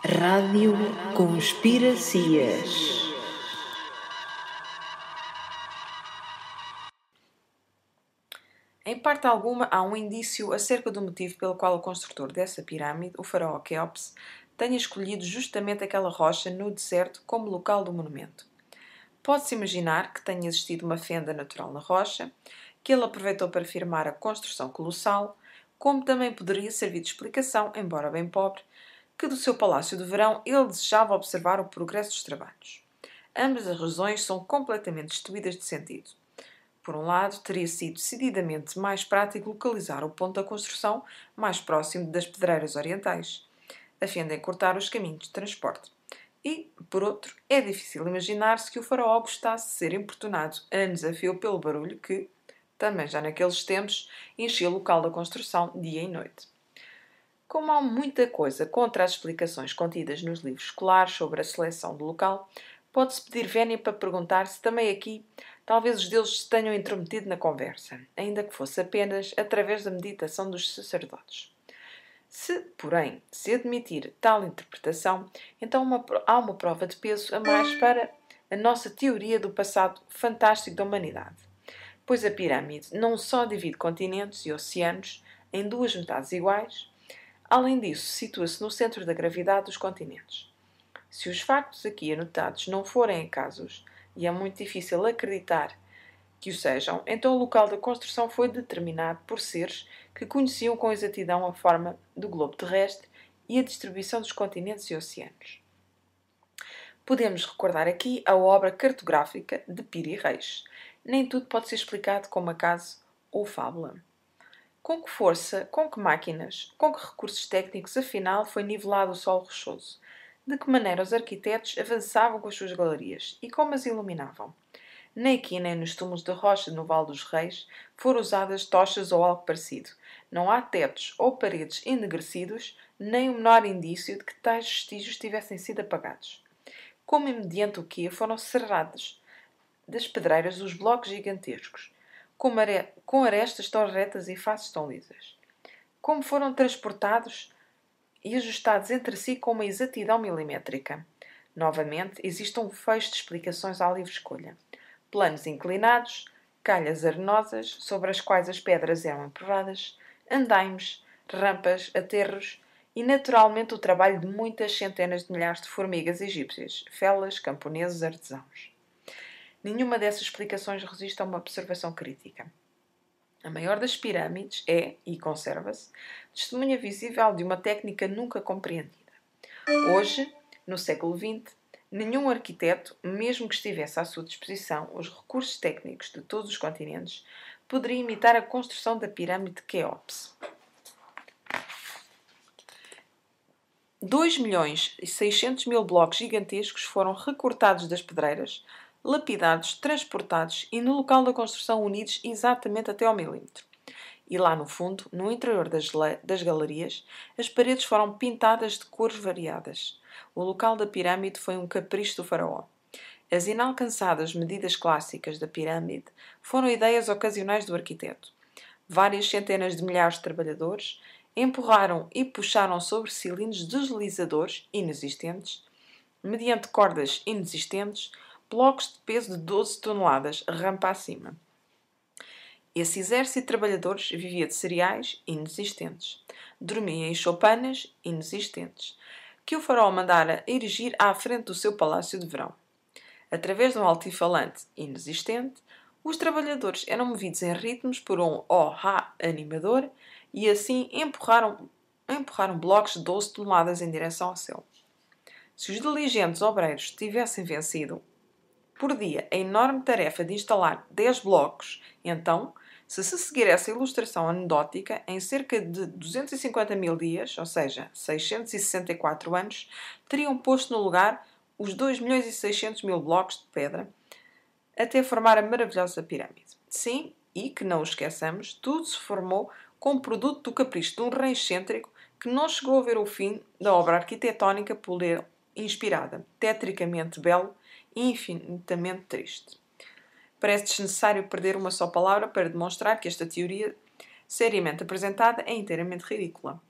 Rádio Conspiracias. Em parte alguma, há um indício acerca do motivo pelo qual o construtor dessa pirâmide, o faraó Quéops, tenha escolhido justamente aquela rocha no deserto como local do monumento. Pode-se imaginar que tenha existido uma fenda natural na rocha, que ele aproveitou para firmar a construção colossal, como também poderia servir de explicação, embora bem pobre, que do seu palácio de verão ele desejava observar o progresso dos trabalhos. Ambas as razões são completamente destituídas de sentido. Por um lado, teria sido decididamente mais prático localizar o ponto da construção mais próximo das pedreiras orientais, a fim de encurtar os caminhos de transporte. E, por outro, é difícil imaginar-se que o faraó gostasse de ser importunado anos a fio pelo barulho que, também já naqueles tempos, enchia o local da construção dia e noite. Como há muita coisa contra as explicações contidas nos livros escolares sobre a seleção do local, pode-se pedir vénia para perguntar se também aqui talvez os deuses se tenham intrometido na conversa, ainda que fosse apenas através da meditação dos sacerdotes. Se, porém, se admitir tal interpretação, então há uma prova de peso a mais para a nossa teoria do passado fantástico da humanidade. Pois a pirâmide não só divide continentes e oceanos em duas metades iguais, além disso, situa-se no centro da gravidade dos continentes. Se os factos aqui anotados não forem acasos, e é muito difícil acreditar que o sejam, então o local da construção foi determinado por seres que conheciam com exatidão a forma do globo terrestre e a distribuição dos continentes e oceanos. Podemos recordar aqui a obra cartográfica de Piri Reis. Nem tudo pode ser explicado como acaso ou fábula. Com que força, com que máquinas, com que recursos técnicos, afinal, foi nivelado o solo rochoso? De que maneira os arquitetos avançavam com as suas galerias e como as iluminavam? Nem aqui nem nos túmulos de rocha no Vale dos Reis foram usadas tochas ou algo parecido. Não há tetos ou paredes enegrecidos, nem o menor indício de que tais vestígios tivessem sido apagados. Como e mediante o que foram cerrados das pedreiras os blocos gigantescos, com arestas tão retas e faces tão lisas. Como foram transportados e ajustados entre si com uma exatidão milimétrica. Novamente, existe um fecho de explicações à livre escolha. Planos inclinados, calhas arenosas, sobre as quais as pedras eram empurradas, andaimes, rampas, aterros e, naturalmente, o trabalho de muitas centenas de milhares de formigas egípcias, felas, camponeses, artesãos. Nenhuma dessas explicações resiste a uma observação crítica. A maior das pirâmides é, e conserva-se, testemunha visível de uma técnica nunca compreendida. Hoje, no século XX, nenhum arquiteto, mesmo que estivesse à sua disposição os recursos técnicos de todos os continentes, poderia imitar a construção da pirâmide de Quéops. 2.600.000 blocos gigantescos foram recortados das pedreiras, lapidados, transportados e no local da construção unidos exatamente até ao milímetro. E lá no fundo, no interior das galerias, as paredes foram pintadas de cores variadas. O local da pirâmide foi um capricho do faraó. As inalcançadas medidas clássicas da pirâmide foram ideias ocasionais do arquiteto. Várias centenas de milhares de trabalhadores empurraram e puxaram sobre cilindros deslizadores inexistentes, mediante cordas inexistentes, blocos de peso de 12 toneladas, rampa acima. Esse exército de trabalhadores vivia de cereais inexistentes, dormia em choupanas inexistentes, que o faraó mandara erigir à frente do seu palácio de verão. Através de um altifalante inexistente, os trabalhadores eram movidos em ritmos por um oh-ha animador e assim empurraram blocos de 12 toneladas em direção ao céu. Se os diligentes obreiros tivessem vencido por dia a enorme tarefa de instalar 10 blocos, então, se seguir essa ilustração anedótica, em cerca de 250.000 dias, ou seja, 664 anos, teriam posto no lugar os 2.600.000 blocos de pedra até formar a maravilhosa pirâmide. Sim, e que não o esqueçamos, tudo se formou como produto do capricho de um rei excêntrico que não chegou a ver o fim da obra arquitetónica por ele inspirada, tetricamente belo e infinitamente triste. Parece desnecessário perder uma só palavra para demonstrar que esta teoria, seriamente apresentada, é inteiramente ridícula.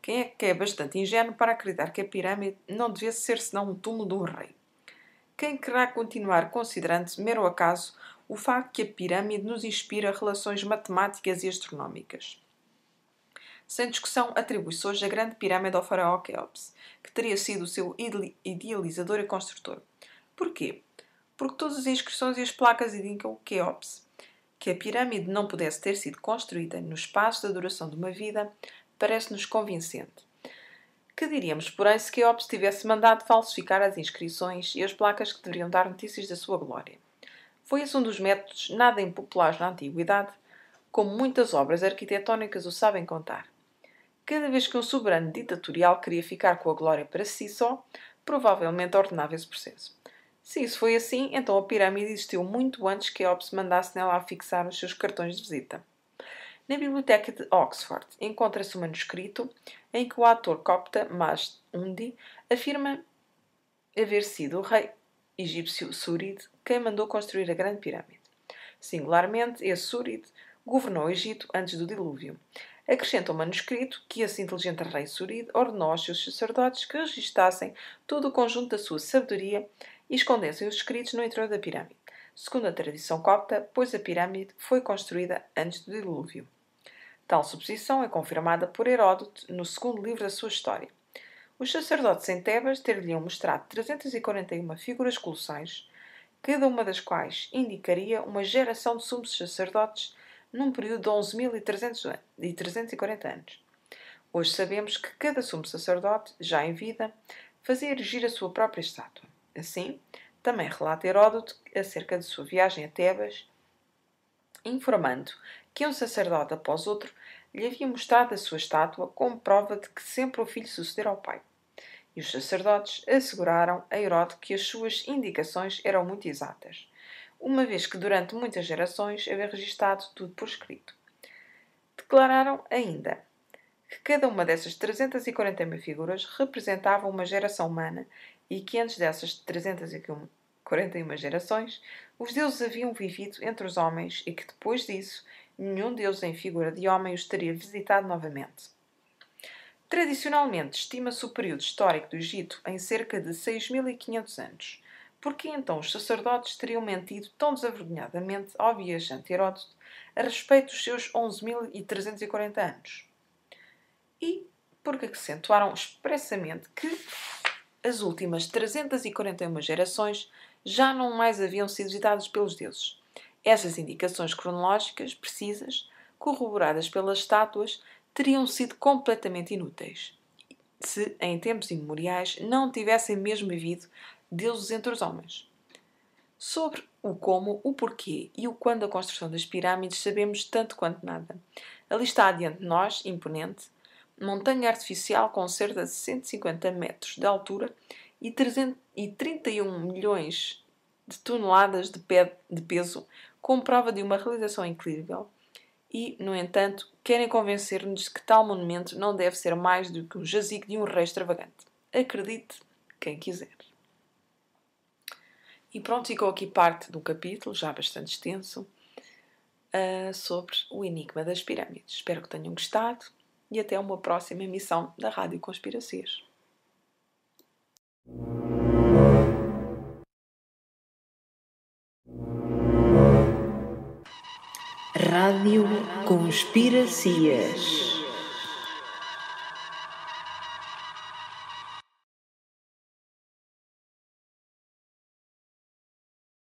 Quem é que é bastante ingênuo para acreditar que a pirâmide não devesse ser senão um túmulo de um rei? Quem querrá continuar considerando mero acaso o facto que a pirâmide nos inspira relações matemáticas e astronómicas? Sem discussão, atribui-se hoje a grande pirâmide ao faraó Quéops, que teria sido o seu idealizador e construtor. Porquê? Porque todas as inscrições e as placas indicam Quéops. Que a pirâmide não pudesse ter sido construída no espaço da duração de uma vida parece-nos convincente. Que diríamos, porém, se Quéops tivesse mandado falsificar as inscrições e as placas que deveriam dar notícias da sua glória? Foi esse um dos métodos nada impopulares na Antiguidade, como muitas obras arquitetónicas o sabem contar. Cada vez que um soberano ditatorial queria ficar com a glória para si só, provavelmente ordenava esse processo. Se isso foi assim, então a pirâmide existiu muito antes que Quéops mandasse nela afixar os seus cartões de visita. Na Biblioteca de Oxford encontra-se um manuscrito em que o ator copta Mas Undi afirma haver sido o rei egípcio Súrid quem mandou construir a Grande Pirâmide. Singularmente, esse Súrid governou o Egito antes do dilúvio. Acrescenta o manuscrito que esse inteligente rei Súrid ordenou aos seus sacerdotes que registassem todo o conjunto da sua sabedoria e escondessem os escritos no interior da pirâmide. Segundo a tradição copta, pois a pirâmide foi construída antes do dilúvio. Tal suposição é confirmada por Heródoto no segundo livro da sua história. Os sacerdotes em Tebas ter-lhe-iam mostrado 341 figuras colossais, cada uma das quais indicaria uma geração de sumos sacerdotes num período de 11.340 anos. Hoje sabemos que cada sumo sacerdote, já em vida, fazia erigir a sua própria estátua. Assim, também relata Heródoto acerca de sua viagem a Tebas, informando que um sacerdote após outro lhe havia mostrado a sua estátua como prova de que sempre o filho sucedera ao pai. E os sacerdotes asseguraram a Heródoto que as suas indicações eram muito exatas, uma vez que durante muitas gerações havia registado tudo por escrito. Declararam ainda que cada uma dessas 341 figuras representava uma geração humana e que antes dessas 341 gerações, os deuses haviam vivido entre os homens e que depois disso, nenhum deus em figura de homem os teria visitado novamente. Tradicionalmente, estima-se o período histórico do Egito em cerca de 6.500 anos. Por que então os sacerdotes teriam mentido tão desavergonhadamente ao viajante Heródoto a respeito dos seus 11.340 anos? E porque acentuaram expressamente que as últimas 341 gerações já não mais haviam sido visitadas pelos deuses. Essas indicações cronológicas precisas, corroboradas pelas estátuas, teriam sido completamente inúteis se, em tempos imemoriais, não tivessem mesmo vivido deuses entre os homens. Sobre o como, o porquê e o quando da construção das pirâmides sabemos tanto quanto nada. Ali está adiante de nós, imponente, montanha artificial com cerca de 150 metros de altura e 31 milhões de toneladas de peso, com prova de uma realização incrível. E, no entanto, querem convencer-nos de que tal monumento não deve ser mais do que um jazigo de um rei extravagante. Acredite quem quiser. E pronto, ficou aqui parte do capítulo, já bastante extenso, sobre o enigma das pirâmides. Espero que tenham gostado e até uma próxima emissão da Rádio Conspiracias. Rádio Conspiracias.